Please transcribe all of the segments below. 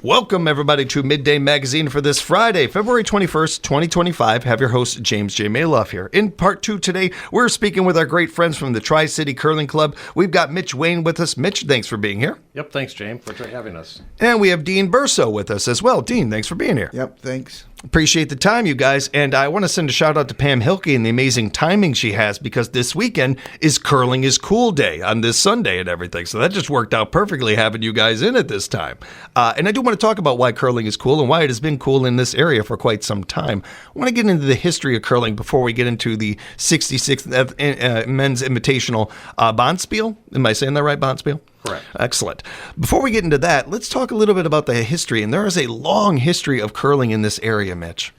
Welcome, everybody, to Midday Magazine for this Friday, February 21st, 2025. Have your host, James J. Malouf here. In part two today, we're speaking with our great friends from the Tri-City Curling Club. We've got Mitch Wayne with us. Mitch, thanks for being here. Yep, thanks, James, for having us. And we have Dean Berceau with us as well. Dean, thanks for being here. Yep, thanks. Appreciate the time, you guys. And I want to send a shout out to Pam Hilke and the amazing timing she has, because this weekend is Curling is Cool Day on this Sunday and everything. So that just worked out perfectly having you guys in at this time. And I do want to talk about why curling is cool and why it has been cool in this area for quite some time. I want to get into the history of curling before we get into the 66th Men's Invitational bonspiel. Am I saying that right, bonspiel? Correct. Excellent. Before we get into that, let's talk a little bit about the history. And there is a long history of curling in this area, Mitch.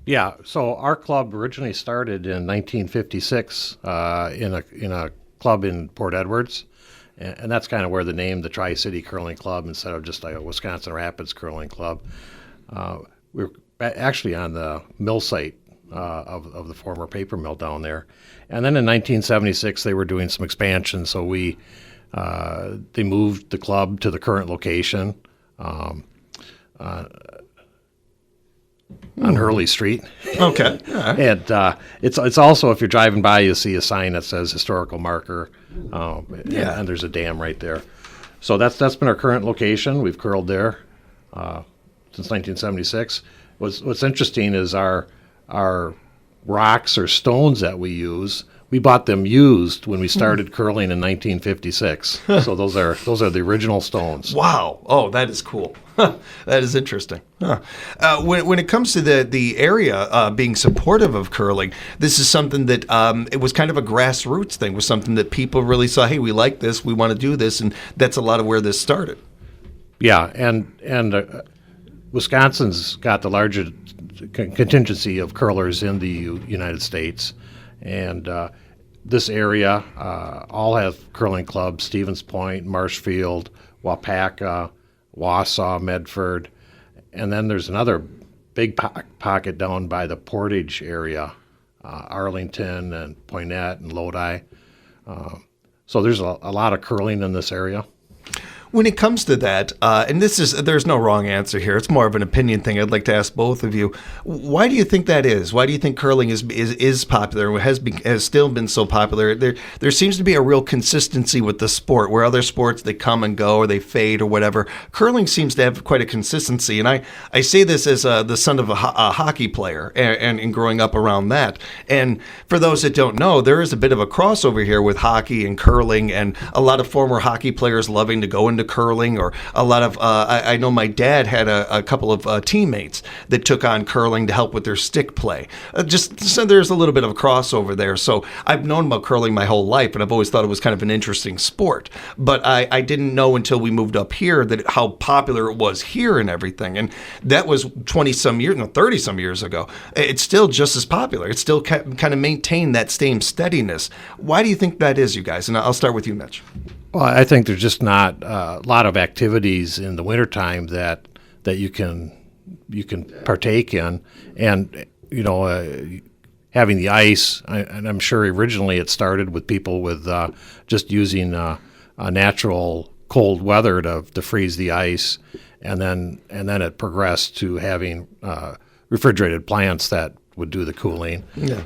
Yeah, so our club originally started in 1956 in a club in Port Edwards. And that's kind of where the name, the Tri-City Curling Club, instead of just like a Wisconsin Rapids Curling Club. We're actually on the mill site of the former paper mill down there. And then in 1976, they were doing some expansion, so they moved the club to the current location on Hurley Street. Okay. Right. And it's also, if you're driving by, you'll see a sign that says historical marker. And there's a dam right there. So that's been our current location. We've curled there since 1976. What's interesting is our rocks or stones that we use. We bought them used when we started curling in 1956. So those are the original stones. Wow. Oh, that is cool. That is interesting. Huh. When it comes to the area being supportive of curling, this is something that it was kind of a grassroots thing. It was something that people really saw, hey, we like this, we want to do this, and that's a lot of where this started. Yeah, and Wisconsin's got the largest contingency of curlers in the United States. And this area all have curling clubs: Stevens Point, Marshfield, Wapaka, Wausau, Medford. And then there's another big pocket down by the Portage area, Arlington and Poynette and Lodi. So there's a lot of curling in this area. When it comes to that, and there's no wrong answer here. It's more of an opinion thing. I'd like to ask both of you. Why do you think that is? Why do you think curling is popular? Has still been so popular? There seems to be a real consistency with the sport. Where other sports, they come and go or they fade or whatever. Curling seems to have quite a consistency. And I say this as the son of a hockey player and growing up around that. And for those that don't know, there is a bit of a crossover here with hockey and curling, and a lot of former hockey players loving to go into curling, or a lot of I know my dad had a couple of teammates that took on curling to help with their stick play. Just so there's a little bit of a crossover there. So I've known about curling my whole life, and I've always thought it was kind of an interesting sport. But I didn't know until we moved up here that how popular it was here and everything. And that was 30 some years ago. It's still just as popular. It's still kind of maintained that same steadiness. Why do you think that is, you guys? And I'll start with you, Mitch. Well, I think there's just not a lot of activities in the wintertime that you can partake in, and having the ice. And I'm sure originally it started with people with just using a natural cold weather to freeze the ice, and then it progressed to having refrigerated plants that would do the cooling. Yeah.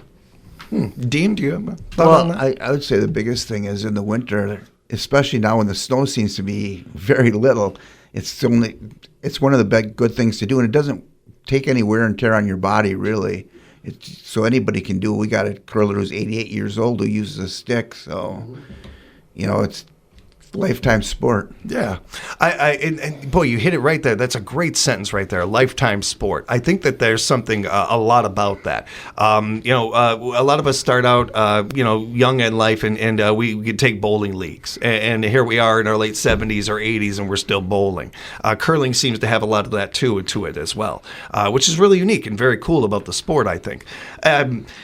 Dean, do you have a thought on that? I would say the biggest thing is in the winter, especially now when the snow seems to be very little, it's one of the good things to do, and it doesn't take any wear and tear on your body, really. So anybody can do it. We got a curler who's 88 years old who uses a stick, so it's lifetime sport. Yeah. And boy, you hit it right there. That's a great sentence right there. Lifetime sport. I think that there's something a lot about that. A lot of us start out, young in life, and we could take bowling leagues. And here we are in our late 70s or 80s, and we're still bowling. Curling seems to have a lot of that to it as well, which is really unique and very cool about the sport, I think.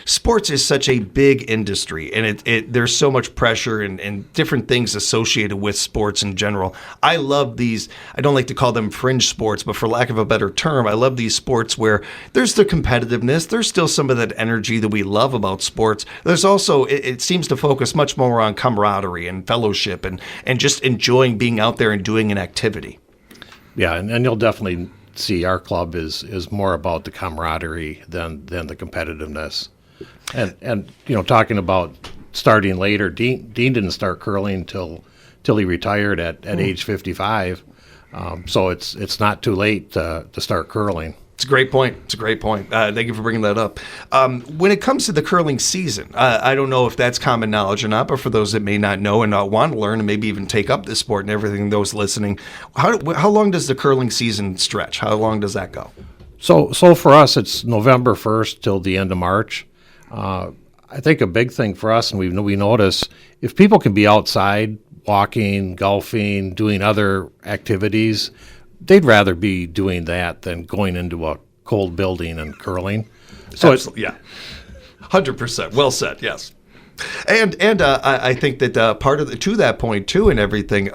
Sports is such a big industry, and there's so much pressure and different things associated with sports in general. I love these, I don't like to call them fringe sports, but for lack of a better term, I love these sports where there's the competitiveness, there's still some of that energy that we love about sports. There's also, it seems to focus much more on camaraderie and fellowship and just enjoying being out there and doing an activity. Yeah, and you'll definitely see our club is more about the camaraderie than the competitiveness. And talking about starting later, Dean didn't start curling till he retired at age 55. So it's not too late to start curling. It's a great point. Thank you for bringing that up. When it comes to the curling season, I don't know if that's common knowledge or not, but for those that may not know and not want to learn and maybe even take up this sport and everything, those listening, how long does the curling season stretch? How long does that go? So for us, it's November 1st till the end of March. I think a big thing for us, and we notice, if people can be outside, walking, golfing, doing other activities, they'd rather be doing that than going into a cold building and curling. So yeah, 100%. Well said. Yes. And I think that part of to that point too, and everything.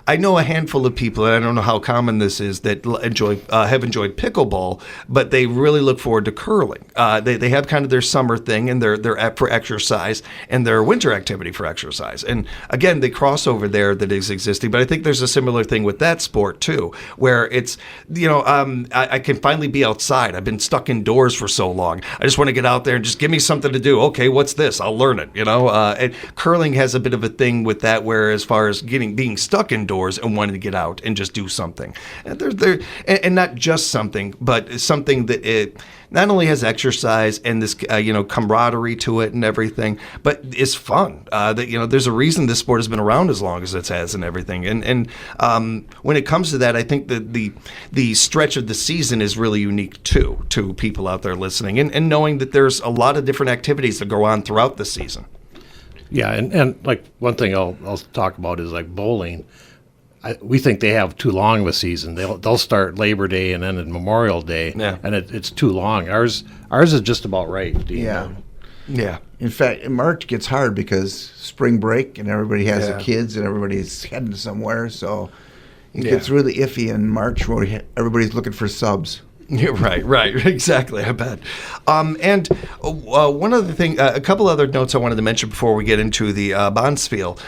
I know a handful of people, and I don't know how common this is, that have enjoyed pickleball, but they really look forward to curling. They have kind of their summer thing and their app for exercise and their winter activity for exercise. And again, the crossover there that is existing. But I think there's a similar thing with that sport too, where it's I can finally be outside. I've been stuck indoors for so long. I just want to get out there and just give me something to do. Okay, what's this? I'll learn it. And curling has a bit of a thing with that, where as far as being stuck indoors and wanting to get out and just do something, and not just something, but something that it not only has exercise and this camaraderie to it and everything, but is fun. There's a reason this sport has been around as long as it has and everything. And when it comes to that, I think that the stretch of the season is really unique too to people out there listening, and knowing that there's a lot of different activities that go on throughout the season. Yeah, and like one thing I'll talk about is like bowling. We think they have too long of a season. They'll start Labor Day and end at Memorial Day, and it's too long. Ours is just about right. Yeah. Yeah. In fact, March gets hard because spring break and everybody has their kids and everybody's heading somewhere. So it gets really iffy in March where everybody's looking for subs. Yeah, right, exactly. I bet. And one other thing, a couple other notes I wanted to mention before we get into the bonspiel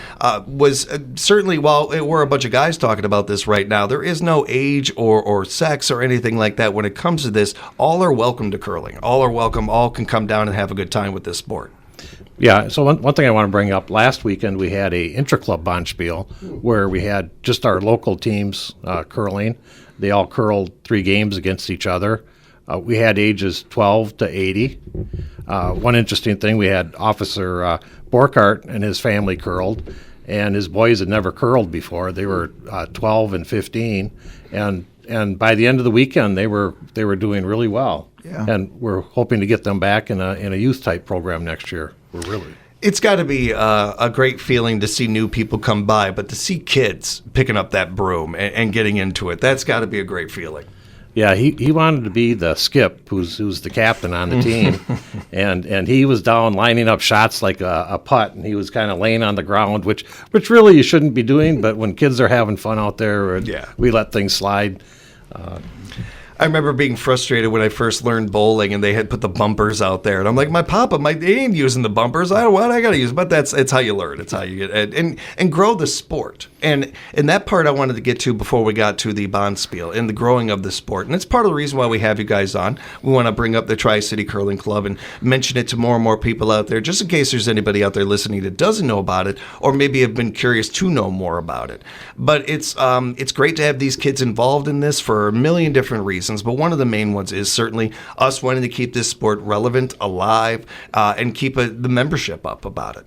was certainly, while we're a bunch of guys talking about this right now, there is no age or sex or anything like that when it comes to this. All are welcome to curling. All are welcome. All can come down and have a good time with this sport. Yeah, so one thing I want to bring up, last weekend we had a intra-club bonspiel where we had just our local teams curling. They all curled 3 games against each other. We had ages 12 to 80. One interesting thing, we had Officer Borkart and his family curled, and his boys had never curled before. They were 12 and 15, and by the end of the weekend, they were doing really well. Yeah. And we're hoping to get them back in a youth type program next year. It's got to be a great feeling to see new people come by, but to see kids picking up that broom and getting into it, that's got to be a great feeling. Yeah, he wanted to be the skip, who's the captain on the team, and he was down lining up shots like a putt, and he was kind of laying on the ground, which really you shouldn't be doing, but when kids are having fun out there, we let things slide. I remember being frustrated when I first learned bowling and they had put the bumpers out there. And I'm like, they ain't using the bumpers. I got to use them. But it's how you learn. It's how you get and grow the sport. And that part I wanted to get to before we got to the bonspiel and the growing of the sport. And it's part of the reason why we have you guys on. We want to bring up the Tri-City Curling Club and mention it to more and more people out there, just in case there's anybody out there listening that doesn't know about it or maybe have been curious to know more about it. But it's great to have these kids involved in this for a million different reasons. But one of the main ones is certainly us wanting to keep this sport relevant, alive, and keep the membership up about it.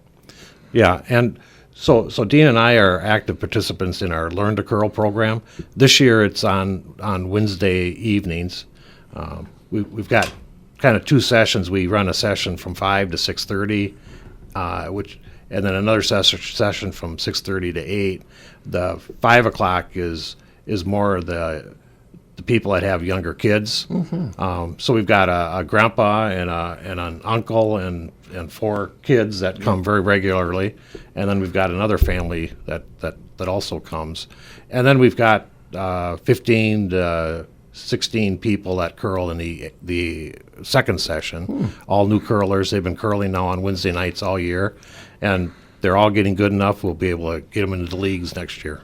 Yeah, and so Dean and I are active participants in our Learn to Curl program. This year it's on Wednesday evenings. We've got kind of 2 sessions. We run a session from 5 to 6:30, and then another session from 6:30 to 8. The 5 o'clock is more the people that have younger kids. Mm-hmm. So we've got a grandpa and an uncle and 4 kids that come very regularly, and then we've got another family that also comes, and then we've got 15 to 16 people that curl in the second session. All new curlers. They've been curling now on Wednesday nights all year, and they're all getting good enough. We'll be able to get them into the leagues next year.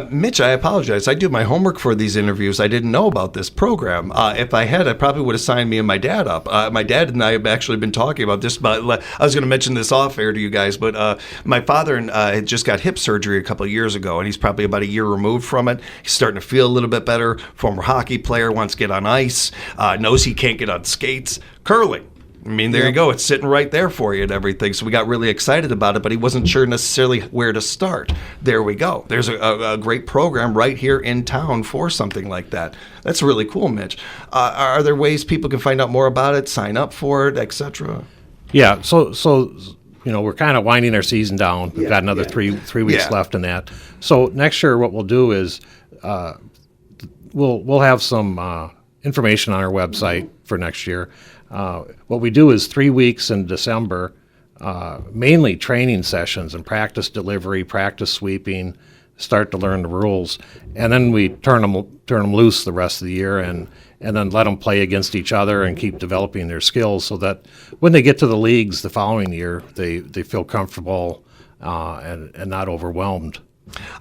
Mitch, I apologize. I do my homework for these interviews. I didn't know about this program. If I had, I probably would have signed me and my dad up. My dad and I have actually been talking about this. But I was going to mention this off air to you guys, but my father had just got hip surgery a couple of years ago, and he's probably about a year removed from it. He's starting to feel a little bit better. Former hockey player, wants to get on ice, knows he can't get on skates. Curling. I mean, there you go. It's sitting right there for you and everything. So we got really excited about it, but he wasn't sure necessarily where to start. There we go. There's a great program right here in town for something like that. That's really cool, Mitch. Are there ways people can find out more about it, sign up for it, etc.? Yeah. So we're kind of winding our season down. We've got another three weeks left in that. So next year, what we'll do is we'll have some information on our website for next year. What we do is 3 weeks in December, mainly training sessions and practice delivery, practice sweeping, start to learn the rules, and then we turn them loose the rest of the year and then let them play against each other and keep developing their skills so that when they get to the leagues the following year, they feel comfortable and not overwhelmed.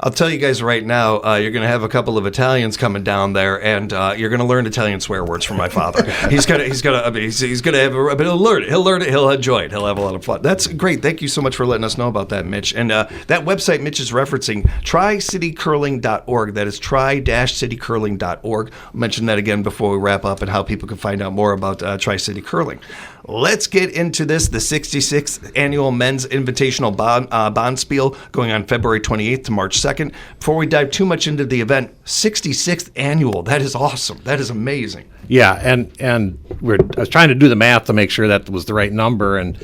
I'll tell you guys right now, you're going to have a couple of Italians coming down there, and you're going to learn Italian swear words from my father. he's gonna have but he'll learn it. He'll learn it. He'll enjoy it. He'll have a lot of fun. That's great. Thank you so much for letting us know about that, Mitch. And that website Mitch is referencing, tricitycurling.org. That is tri-citycurling.org. I'll mention that again before we wrap up and how people can find out more about Tri-City Curling. Let's get into this, the 66th Annual Men's Invitational Bonspiel going on February 28th to March 2nd. Before we dive too much into the event, 66th Annual, that is awesome. That is amazing. Yeah, and I was trying to do the math to make sure that was the right number, and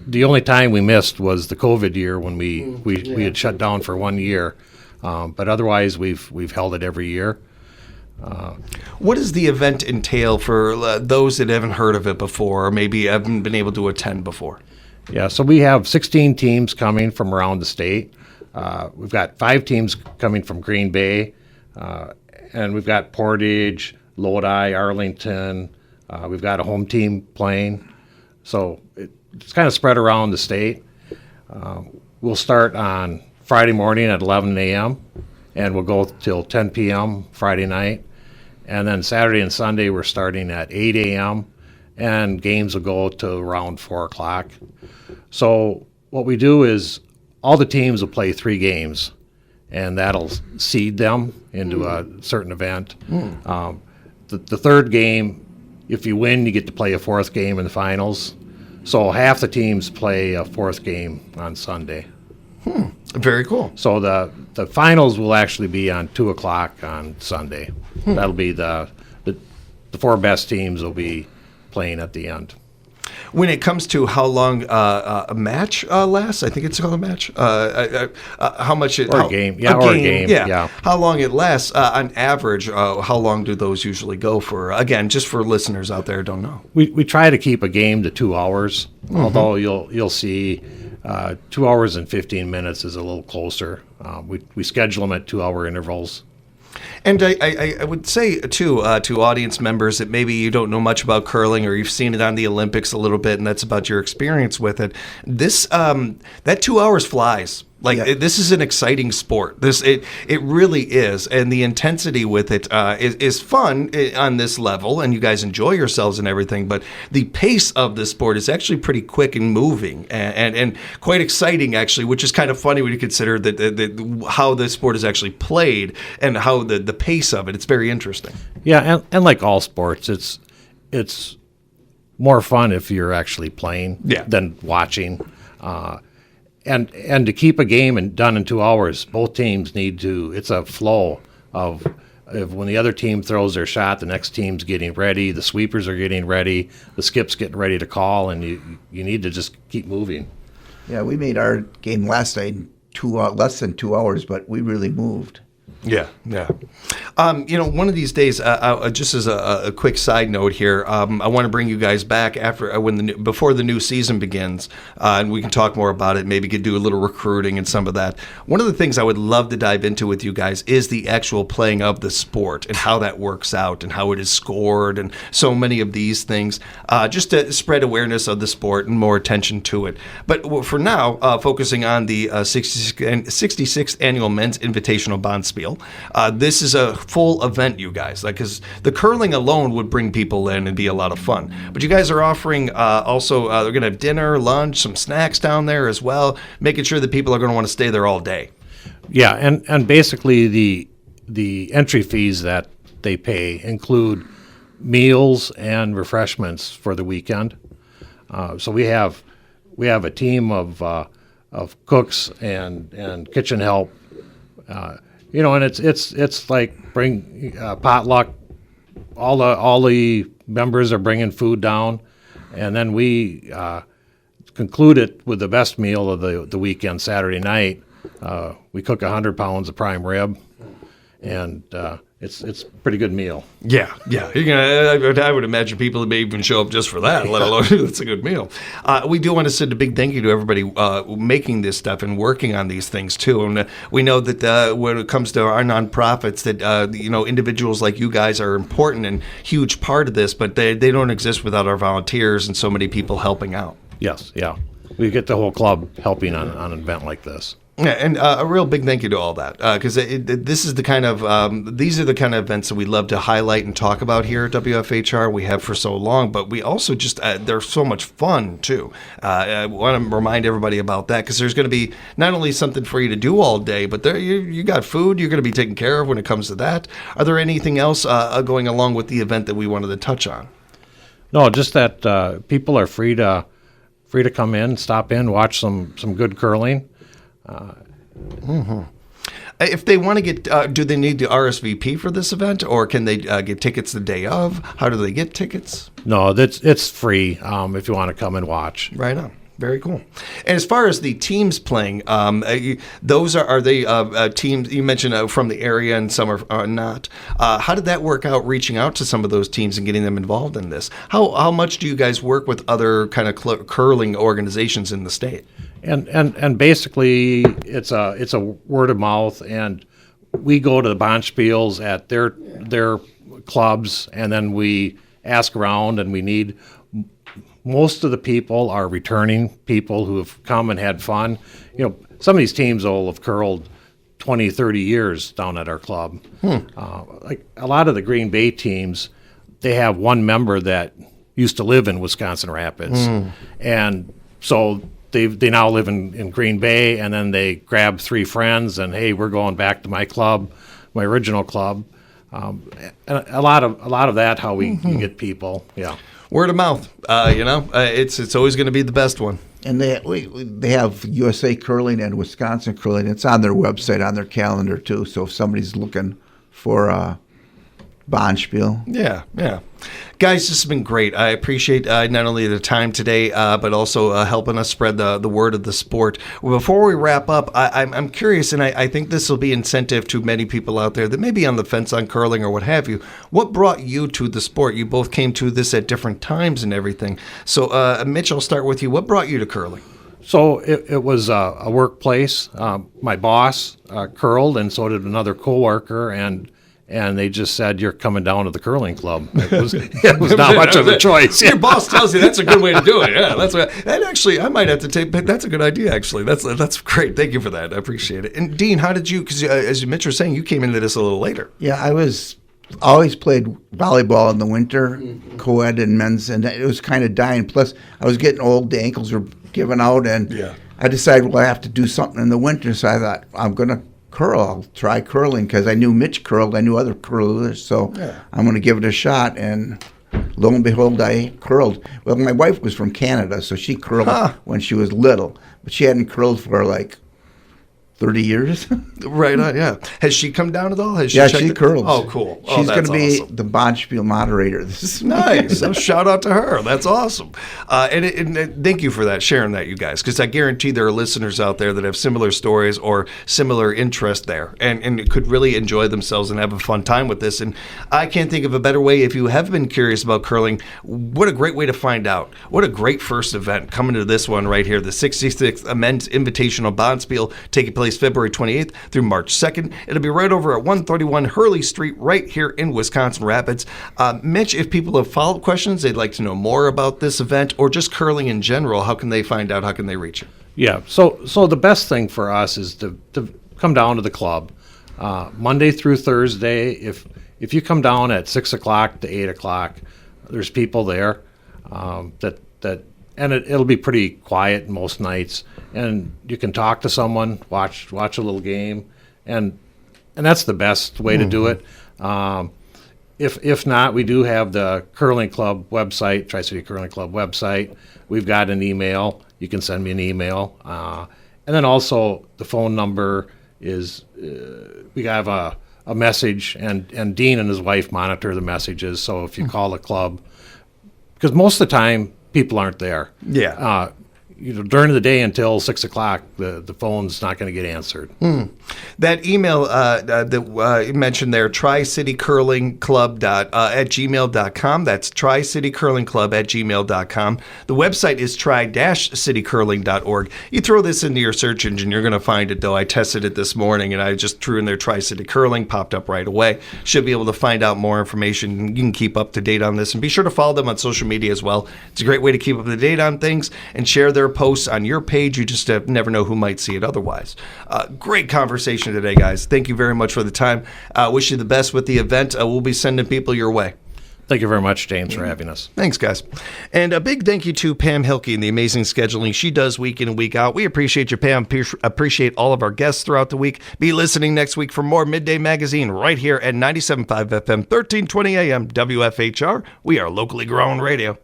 the only time we missed was the COVID year when we had shut down for 1 year. But otherwise, we've held it every year. What does the event entail for those that haven't heard of it before or maybe haven't been able to attend before? Yeah, so we have 16 teams coming from around the state. We've got 5 teams coming from Green Bay, and we've got Portage, Lodi, Arlington. We've got a home team playing. So it's kind of spread around the state. We'll start on Friday morning at 11 a.m., and we'll go till 10 p.m. Friday night. And then Saturday and Sunday, we're starting at 8 a.m., and games will go to around 4 o'clock. So what we do is all the teams will play 3 games, and that'll seed them into a certain event. The third game, if you win, you get to play a 4th game in the finals. So half the teams play a 4th game on Sunday. Very cool. So the finals will actually be on 2 o'clock on Sunday. That'll be the 4 best teams will be playing at the end. When it comes to how long a match lasts, I think it's called a match. How much it? Or a game, yeah, or a game, yeah. How long it lasts on average? How long do those usually go for? Again, just for listeners out there who don't know. We try to keep a game to 2 hours, although you'll see 2 hours and 15 minutes is a little closer. We schedule them at 2-hour intervals. And I would say, too, to audience members that maybe you don't know much about curling or you've seen it on the Olympics a little bit and that's about your experience with it, this that 2 hours flies. This is an exciting sport. It really is, and the intensity with it is fun on this level, and you guys enjoy yourselves and everything. But the pace of the sport is actually pretty quick and moving, and quite exciting actually, which is kind of funny when you consider that how the sport is actually played and how the pace of it. It's very interesting. Yeah, and like all sports, it's more fun if you're actually playing than watching. And to keep a game done in 2 hours, both teams need to. It's a flow of when the other team throws their shot, the next team's getting ready, the sweepers are getting ready, the skip's getting ready to call, and you need to just keep moving. Yeah, we made our game last night less than 2 hours, but we really moved. Yeah. One of these days, just as a quick side note here, I want to bring you guys back after before the new season begins, and we can talk more about it. Maybe could do a little recruiting and some of that. One of the things I would love to dive into with you guys is the actual playing of the sport and how that works out and how it is scored and so many of these things, just to spread awareness of the sport and more attention to it. But for now, focusing on the 66th annual Men's Invitational Bonspiel. This is a full event, you guys, because the curling alone would bring people in and be a lot of fun. But you guys are offering also, they're going to have dinner, lunch, some snacks down there as well, making sure that people are going to want to stay there all day. Yeah, and basically the entry fees that they pay include meals and refreshments for the weekend. So we have a team of cooks and kitchen help. And it's like bring potluck. All the members are bringing food down, and then we conclude it with the best meal of the weekend, Saturday night. We cook 100 pounds of prime rib, and it's a pretty good meal. Yeah. I would imagine people may even show up just for that, let alone it's a good meal. We do want to send a big thank you to everybody making this stuff and working on these things too. And we know that when it comes to our nonprofits, that individuals like you guys are important and huge part of this, but they don't exist without our volunteers and so many people helping out. Yes, yeah. We get the whole club helping on an event like this. Yeah, and a real big thank you to all that, because this is the kind of these are the kind of events that we love to highlight and talk about here at WFHR. We have for so long, but we also just they're so much fun too. I want to remind everybody about that because there's going to be not only something for you to do all day, but you got food you're going to be taken care of when it comes to that. Are there anything else going along with the event that we wanted to touch on? No, just that people are free to come in, stop in, watch some good curling. If they want to get, do they need to RSVP for this event, or can they get tickets the day of? How do they get tickets? No, it's free if you want to come and watch. Right on. Very cool. And as far as the teams playing, those are they teams you mentioned from the area and some are not. How did that work out, reaching out to some of those teams and getting them involved in this? How much do you guys work with other kind of curling organizations in the state? And basically it's a word of mouth, and we go to the bonspiels at their clubs, and then we ask around, and we need. Most of the people are returning people who have come and had fun. Some of these teams will have curled 20, 30 years down at our club. Like a lot of the Green Bay teams, they have one member that used to live in Wisconsin Rapids. And so they now live in Green Bay, and then they grab 3 friends and, hey, we're going back to my club, my original club. And a lot of that, how we get people, yeah. Word of mouth, it's always going to be the best one. And they have USA Curling and Wisconsin Curling. It's on their website, on their calendar too. So if somebody's looking for a bonspiel. Yeah. Guys, this has been great. I appreciate not only the time today, but also helping us spread the word of the sport. Well, before we wrap up, I'm curious, and I think this will be incentive to many people out there that may be on the fence on curling or what have you. What brought you to the sport? You both came to this at different times and everything. So, Mitch, I'll start with you. What brought you to curling? So it was a workplace. My boss curled, and so did another coworker, and they just said, "You're coming down to the curling club." It was not much of a choice. Your boss tells you that's a good way to do it. Yeah, and actually, I might have to take. But that's a good idea. Actually, that's great. Thank you for that. I appreciate it. And Dean, how did you? Because as Mitch was saying, you came into this a little later. Yeah, I always played volleyball in the winter, co-ed and men's, and it was kind of dying. Plus, I was getting old; the ankles were giving out, and I decided, well, I have to do something in the winter. So I thought, I'm gonna curl. I'll try curling because I knew Mitch curled. I knew other curlers, so I'm going to give it a shot. And lo and behold, I curled. Well, my wife was from Canada, so she curled when she was little, but she hadn't curled for like 30 years. Right on, yeah. Has she come down at all? Has she Yeah, checked she it? curls. Oh, cool. Oh, She's going that's to be awesome. the bonspiel moderator. This is Nice. So shout out to her. That's awesome. And thank you for that, sharing that, you guys, because I guarantee there are listeners out there that have similar stories or similar interest there and could really enjoy themselves and have a fun time with this. And I can't think of a better way. If you have been curious about curling, what a great way to find out. What a great first event coming to this one right here, the 66th Men's Invitational Bonspiel, taking place February 28th through March 2nd. It'll be right over at 131 Hurley Street right here in Wisconsin Rapids. Mitch, if people have follow-up questions, they'd like to know more about this event or just curling in general, how can they find out? How can they reach you? Yeah, so the best thing for us is to come down to the club Monday through Thursday. If you come down at 6 o'clock to 8 o'clock, there's people there and it'll be pretty quiet most nights, and you can talk to someone, watch a little game, and that's the best way to do it. If not, we do have the Curling Club website, Tri-City Curling Club website. We've got an email. You can send me an email. And then also the phone number is, we have a message, and Dean and his wife monitor the messages. So if you call the club, because most of the time people aren't there. Yeah. During the day until 6 o'clock, the phone's not going to get answered. That email that you mentioned there, tricitycurlingclub at gmail.com. That's tricitycurlingclub at gmail.com. The website is tri-citycurling.org. You throw this into your search engine, you're going to find it, though. I tested it this morning, and I just threw in there Tri-City Curling, popped up right away. Should be able to find out more information. You can keep up to date on this, and be sure to follow them on social media as well. It's a great way to keep up to date on things and share their posts on your page. You just never know who might see it otherwise. Great conversation today, guys. Thank you very much for the time. Wish you the best with the event. We'll be sending people your way. Thank you very much, James, for having us. Thanks, guys. And a big thank you to Pam Hilke and the amazing scheduling she does week in and week out. We appreciate you, Pam. Appreciate all of our guests throughout the week. Be listening next week for more Midday Magazine right here at 97.5 FM, 1320 AM, WFHR. We are locally grown radio.